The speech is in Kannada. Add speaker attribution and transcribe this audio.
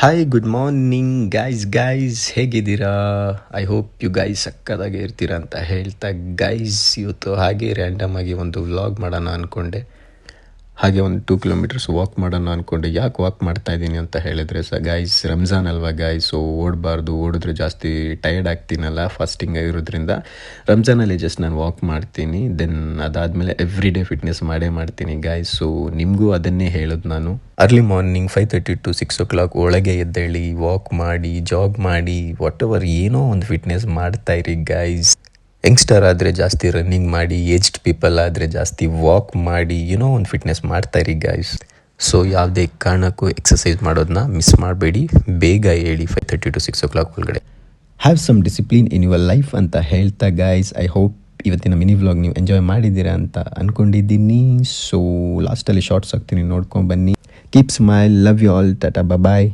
Speaker 1: ಹಾಯ್ ಗುಡ್ ಮಾರ್ನಿಂಗ್ ಗೈಸ್ ಹೇಗಿದ್ದೀರಾ? ಐ ಹೋಪ್ ಯು ಗೈಸ್ ಸಕ್ಕದಾಗೆ ಇರ್ತೀರಾ ಅಂತ ಹೇಳ್ತಾ ಗೈಸ್ ಇವತ್ತು ಹಾಗೆ ರ್ಯಾಂಡಮ್ ಆಗಿ ಒಂದು ವ್ಲಾಗ್ ಮಾಡೋಣ ಅಂದ್ಕೊಂಡೆ. ಹಾಗೆ ಒಂದು 2 ಕಿಲೋಮೀಟರ್ಸ್ ವಾಕ್ ಮಾಡೋಣ ಅಂದ್ಕೊಂಡೆ. ಯಾಕೆ ವಾಕ್ ಮಾಡ್ತಾ ಇದ್ದೀನಿ ಅಂತ ಹೇಳಿದ್ರೆ ಗೈಸ್ ರಂಜಾನ್ ಅಲ್ವಾ ಗೈಸ್, ಸೊ ಓಡಬಾರ್ದು, ಓಡಿದ್ರೆ ಜಾಸ್ತಿ ಟಯರ್ಡ್ ಆಗ್ತೀನಲ್ಲ ಫಾಸ್ಟಿಂಗ್ ಆಗಿರೋದ್ರಿಂದ ರಂಜಾನಲ್ಲಿ ಜಸ್ಟ್ ನಾನು ವಾಕ್ ಮಾಡ್ತೀನಿ. ದೆನ್ ಅದಾದಮೇಲೆ ಎವ್ರಿ ಡೇ ಫಿಟ್ನೆಸ್ ಮಾಡೇ ಮಾಡ್ತೀನಿ ಗೈಸ್. ಸೊ ನಿಮಗೂ ಅದನ್ನೇ ಹೇಳೋದು ನಾನು. ಅರ್ಲಿ ಮಾರ್ನಿಂಗ್ 5:30 to 6 o'clock ಒಳಗೆ ಎದ್ದೇಳಿ ವಾಕ್ ಮಾಡಿ, ಜಾಗ್ ಮಾಡಿ, ವಾಟ್ ಎವರ್ ಏನೋ ಒಂದು ಫಿಟ್ನೆಸ್ ಮಾಡ್ತಾ ಇರಿ ಗೈಸ್. ಯಂಗ್ಸ್ಟರ್ ಆದರೆ ಜಾಸ್ತಿ ರನ್ನಿಂಗ್ ಮಾಡಿ, ಏಜ್ಡ್ ಪೀಪಲ್ ಆದರೆ ಜಾಸ್ತಿ ವಾಕ್ ಮಾಡಿ, ಏನೋ ಒಂದು ಫಿಟ್ನೆಸ್ ಮಾಡ್ತಾ ಇರಿ ಗೈಸ್. ಸೊ ಯಾವುದೇ ಕಾರಣಕ್ಕೂ ಎಕ್ಸಸೈಸ್ ಮಾಡೋದನ್ನ ಮಿಸ್ ಮಾಡಬೇಡಿ. ಬೇಗ ಹೇಳಿ 5:30 to 6 o'clock ಒಳಗಡೆ. Have some discipline in your life ಅಂತ ಹೇಳ್ತಾ ಗೈಸ್, ಐ ಹೋಪ್ ಇವತ್ತಿನ ಮಿನಿ ವ್ಲಾಗ್ ನೀವು ಎಂಜಾಯ್ ಮಾಡಿದ್ದೀರಾ ಅಂತ ಅಂದ್ಕೊಂಡಿದ್ದೀನಿ. ಸೊ ಲಾಸ್ಟಲ್ಲಿ ಶಾರ್ಟ್ಸ್ ಹಾಕ್ತೀನಿ, ನೋಡ್ಕೊಂಡು ಬನ್ನಿ. Keep smile, love you all, tata bye.